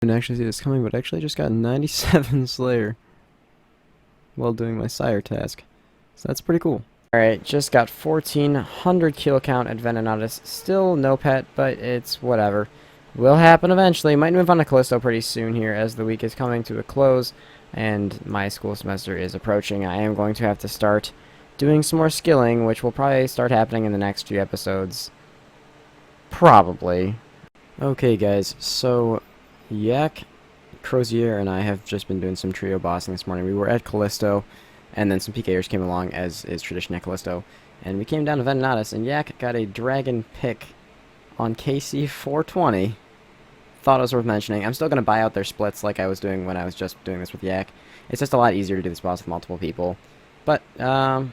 Didn't actually see this coming, but actually just got 97 Slayer while doing my sire task. So that's pretty cool. Alright, just got 1400 kill count at Venenatus. Still no pet, but it's whatever. Will happen eventually. Might move on to Callisto pretty soon here as the week is coming to a close and my school semester is approaching. I am going to have to start doing some more skilling, which will probably start happening in the next few episodes. Probably. Okay guys, so Yak, Crozier, and I have just been doing some trio bossing this morning. We were at Callisto, and then some PKers came along, as is tradition at Callisto, and we came down to Venenatus, and Yak got a dragon pick on KC 420. Thought it was worth mentioning. I'm still going to buy out their splits like I was doing when I was just doing this with Yak. It's just a lot easier to do this boss with multiple people. But, yeah,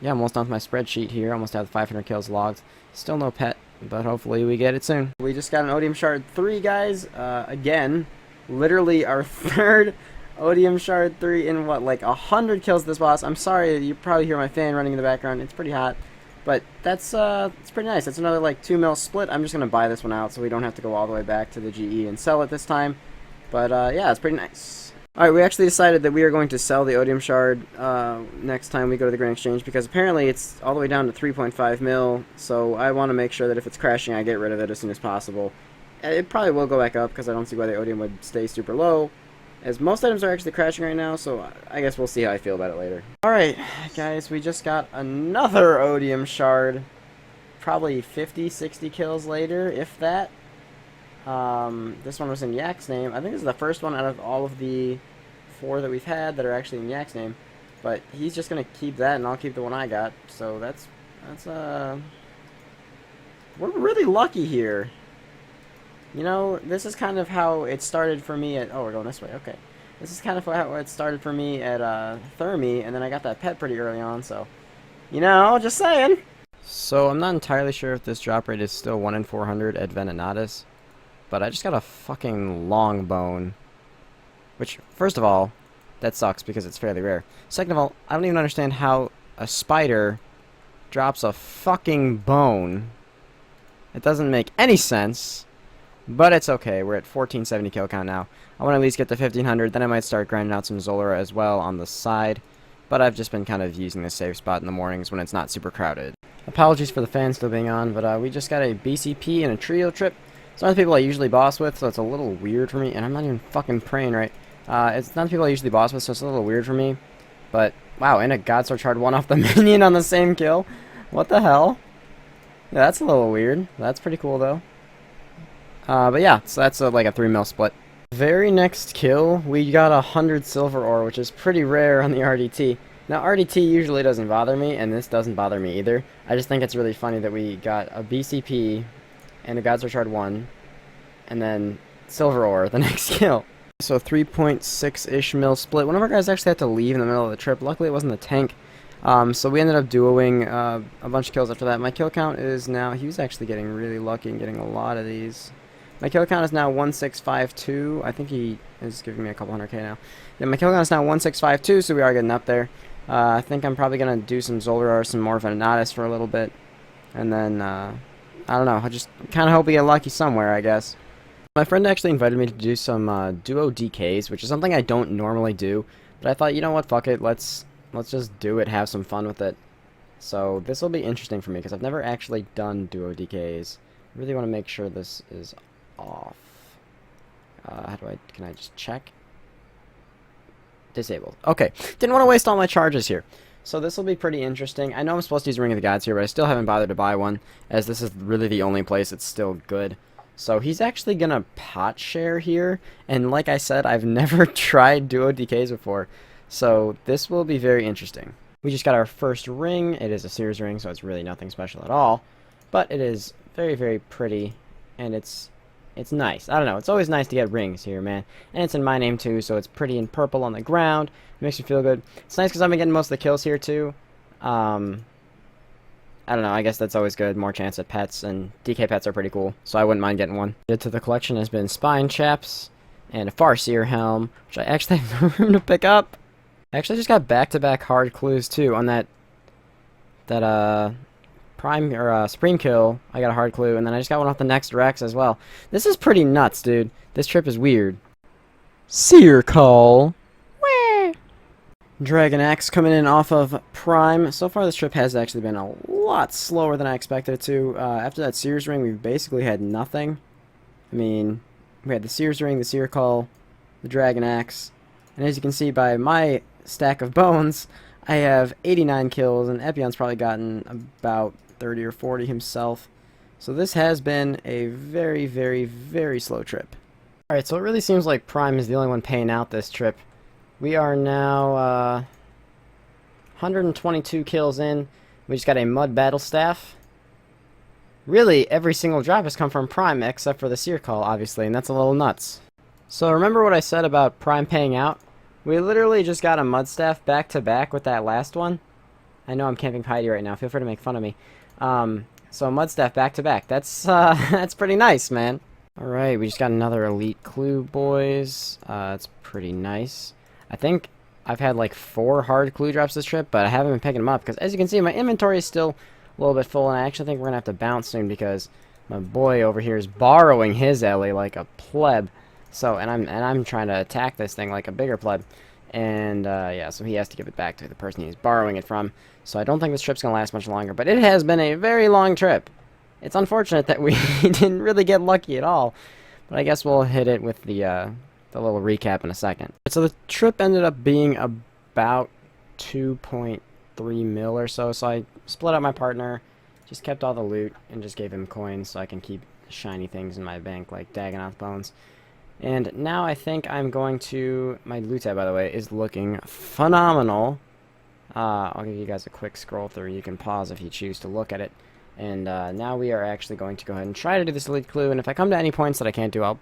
I'm almost done with my spreadsheet here. Almost have the 500 kills logged. Still no pet, but hopefully we get it soon. We just got an Odium Shard 3, guys. Again, literally our third Odium Shard 3 in, what, like 100 kills this boss. I'm sorry, you probably hear my fan running in the background. It's pretty hot. But that's it's pretty nice. That's another like 2 mil split. I'm just going to buy this one out so we don't have to go all the way back to the GE and sell it this time. But yeah, it's pretty nice. Alright, we actually decided that we are going to sell the Odium Shard next time we go to the Grand Exchange, because apparently it's all the way down to 3.5 mil, so I want to make sure that if it's crashing I get rid of it as soon as possible. It probably will go back up because I don't see why the Odium would stay super low, as most items are actually crashing right now, so I guess we'll see how I feel about it later. Alright, guys, we just got another Odium Shard. Probably 50, 60 kills later, if that. This one was in Yak's name. I think this is the first one out of all of the 4 that we've had that are actually in Yak's name. But he's just gonna keep that, and I'll keep the one I got. So that's we're really lucky here. You know, this is kind of how it started for me at... Oh, we're going this way. Okay. This is kind of how it started for me at Thermi, and then I got that pet pretty early on, so... You know, just saying. So, I'm not entirely sure if this drop rate is still 1 in 400 at Venenatus, but I just got a fucking long bone. Which, first of all, that sucks because it's fairly rare. Second of all, I don't even understand how a spider drops a fucking bone. It doesn't make any sense. But it's okay, we're at 1470 kill count now. I want to at least get to 1500, then I might start grinding out some Zolora as well on the side. But I've just been kind of using this safe spot in the mornings when it's not super crowded. Apologies for the fan still being on, but we just got a BCP and a trio trip. It's not the people I usually boss with, so it's a little weird for me, and I'm not even fucking praying right. It's not the people I usually boss with, so it's a little weird for me. But, wow, and a Godsword Shard 1 off the minion on the same kill? What the hell? Yeah, that's a little weird. That's pretty cool, though. But yeah, so that's like a 3 mil split. Very next kill, we got 100 silver ore, which is pretty rare on the RDT. Now, RDT usually doesn't bother me, and this doesn't bother me either. I just think it's really funny that we got a BCP and a Godsword Shard 1, and then silver ore the next kill. So 3.6-ish mil split. One of our guys actually had to leave in the middle of the trip. Luckily, it wasn't the tank. So we ended up duoing a bunch of kills after that. My kill count is now... He was actually getting really lucky and getting a lot of these. My kill count is now 1652. I think he is giving me a couple 100k now. Yeah, my kill count is now 1652, so we are getting up there. I think I'm probably going to do some Zolora or some more Venenatus for a little bit. And then, I don't know. I just kind of hope we get lucky somewhere, I guess. My friend actually invited me to do some duo DKs, which is something I don't normally do. But I thought, you know what, fuck it. Let's just do it, have some fun with it. So this will be interesting for me, because I've never actually done duo DKs. I really want to make sure this is off. Can I just check? Disabled. Okay. Didn't want to waste all my charges here. So this will be pretty interesting. I know I'm supposed to use Ring of the Gods here, but I still haven't bothered to buy one, as this is really the only place it's still good. So he's actually gonna pot share here, and like I said, I've never tried duo DKs before. So this will be very interesting. We just got our first ring. It is a Sears ring, so it's really nothing special at all. But it is very, very pretty, and it's nice. I don't know. It's always nice to get rings here, man. And it's in my name, too, so it's pretty in purple on the ground. It makes me feel good. It's nice because I've been getting most of the kills here, too. I don't know. I guess that's always good. More chance at pets, and DK pets are pretty cool, so I wouldn't mind getting one. Added to the collection has been Spine Chaps and a Farseer Helm, which I actually have no room to pick up. I actually just got back-to-back hard clues, too, on that Prime, or Supreme Kill. I got a hard clue, and then I just got one off the next Rex as well. This is pretty nuts, dude. This trip is weird. Seer Call. Dragon Axe coming in off of Prime. So far this trip has actually been a lot slower than I expected it to. After that Seer's Ring, we've basically had nothing. I mean, we had the Seer's Ring, the Seer Call, the Dragon Axe, and as you can see by my stack of bones, I have 89 kills, and Epion's probably gotten about 30 or 40 himself. So this has been a very, very, very slow trip. Alright, so it really seems like Prime is the only one paying out this trip. We are now 122 kills in. We just got a Mud Battle Staff. Really, every single drop has come from Prime, except for the Seer Call, obviously, and that's a little nuts. So remember what I said about Prime paying out? We literally just got a Mud Staff back-to-back with that last one. I know I'm camping Piety right now. Feel free to make fun of me. So Mud Staff back-to-back. That's that's pretty nice, man. Alright, we just got another Elite Clue, boys. It's pretty nice. I think I've had like 4 hard clue drops this trip, but I haven't been picking them up because, as you can see, my inventory is still a little bit full, and I actually think we're gonna have to bounce soon because my boy over here is borrowing his Ellie like a pleb. So, and I'm trying to attack this thing like a bigger pleb, and yeah, so he has to give it back to the person he's borrowing it from. So I don't think this trip's gonna last much longer, but it has been a very long trip. It's unfortunate that we didn't really get lucky at all, but I guess we'll hit it with the little recap in a second. So the trip ended up being about 2.3 mil or so, so I split up my partner, just kept all the loot, and just gave him coins so I can keep shiny things in my bank like Dagonoth Bones. And now I think I'm going to... My loot tab, by the way, is looking phenomenal. I'll give you guys a quick scroll through. You can pause if you choose to look at it. And now we are actually going to go ahead and try to do this Elite Clue, and if I come to any points that I can't do, I'll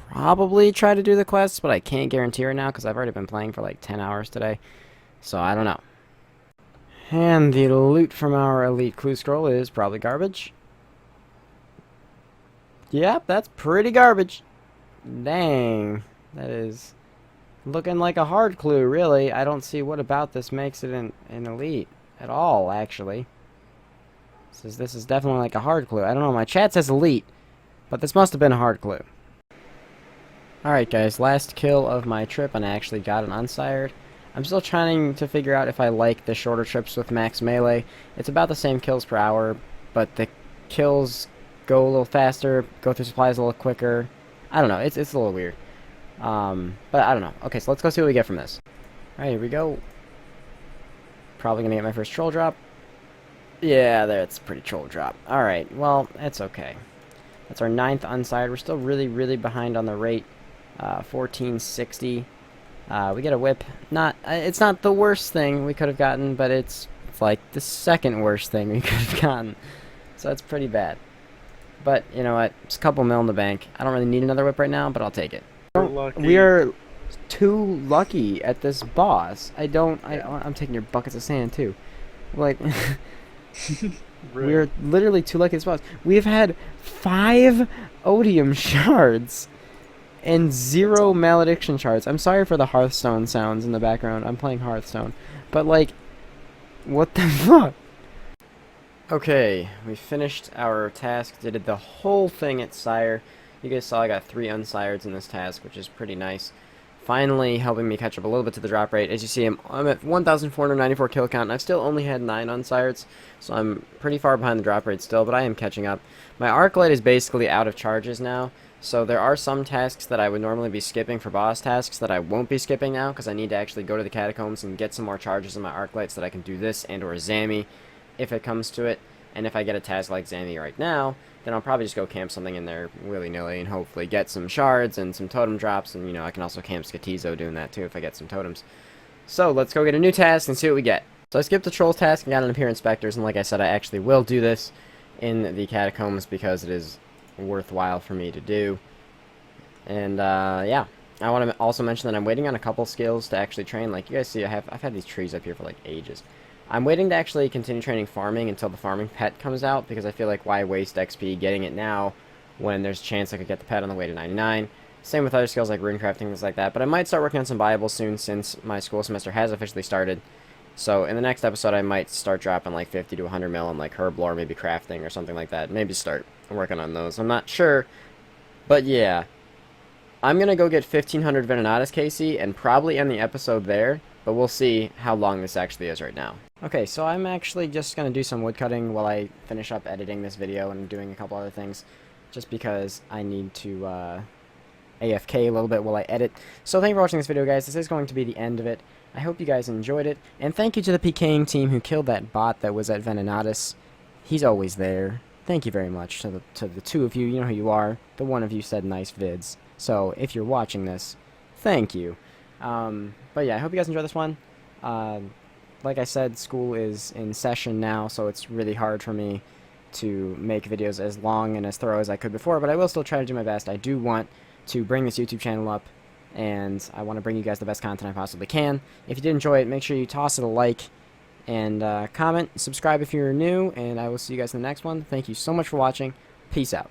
probably try to do the quests, but I can't guarantee right now because I've already been playing for like 10 hours today, so I don't know. And the loot from our Elite Clue scroll is probably garbage. Yep, that's pretty garbage. Dang, that is looking like a hard clue, really. I don't see what about this makes it an Elite at all, actually. This is definitely like a hard clue. I don't know, my chat says Elite, but this must have been a hard clue. Alright guys, last kill of my trip, and I actually got an unsired. I'm still trying to figure out if I like the shorter trips with max melee. It's about the same kills per hour, but the kills go a little faster, go through supplies a little quicker. I don't know, it's a little weird. But I don't know. Okay, so let's go see what we get from this. Alright, here we go. Probably gonna get my first troll drop. Yeah, that's a pretty troll drop. Alright, well, that's okay. That's our 9th unsired. We're still really, really behind on the rate. 1460. We get a whip. It's not the worst thing we could have gotten, but it's like the second worst thing we could have gotten. So that's pretty bad. But you know what? It's a couple mil in the bank. I don't really need another whip right now, but I'll take it. We are too lucky at this boss. I'm taking your buckets of sand too. Like we're literally too lucky at this boss. We've had 5 odium shards and 0 malediction shards. I'm sorry for the Hearthstone sounds in the background. I'm playing Hearthstone. But like, what the fuck? Okay, we finished our task. Did the whole thing at Sire. You guys saw I got 3 unsireds in this task, which is pretty nice. Finally helping me catch up a little bit to the drop rate. As you see, I'm at 1,494 kill count, and I've still only had 9 unsireds, so I'm pretty far behind the drop rate still, but I am catching up. My arc light is basically out of charges now, so there are some tasks that I would normally be skipping for boss tasks that I won't be skipping now, because I need to actually go to the catacombs and get some more charges in my arc light so that I can do this and or Zammy if it comes to it. And if I get a task like Zammy right now, then I'll probably just go camp something in there willy-nilly and hopefully get some shards and some totem drops, and you know, I can also camp Skatizo doing that too if I get some totems. So let's go get a new task and see what we get. So I skipped the Troll task and got an Appear Inspectors, and like I said, I actually will do this in the catacombs because it is worthwhile for me to do. And yeah, I want to also mention that I'm waiting on a couple skills to actually train. Like you guys see, I've had these trees up here for like ages. I'm waiting to actually continue training farming until the farming pet comes out, because I feel like why waste XP getting it now when there's a chance I could get the pet on the way to 99. Same with other skills like runecrafting, things like that. But I might start working on some Bibles soon since my school semester has officially started. So in the next episode I might start dropping like 50 to 100 mil on like herb lore, maybe crafting or something like that. Maybe start working on those. I'm not sure. But yeah. I'm going to go get 1500 Venenatus, Casey, and probably end the episode there, but we'll see how long this actually is right now. Okay, so I'm actually just going to do some woodcutting while I finish up editing this video and doing a couple other things, just because I need to AFK a little bit while I edit. So thank you for watching this video, guys. This is going to be the end of it. I hope you guys enjoyed it, and thank you to the PKing team who killed that bot that was at Venenatus. He's always there. Thank you very much to the two of you. You know who you are. The one of you said nice vids. So if you're watching this, thank you. But yeah, I hope you guys enjoyed this one. Like I said, school is in session now, so it's really hard for me to make videos as long and as thorough as I could before, but I will still try to do my best. I do want to bring this YouTube channel up, and I want to bring you guys the best content I possibly can. If you did enjoy it, make sure you toss it a like, and comment, subscribe if you're new, and I will see you guys in the next one. Thank you so much for watching. Peace out.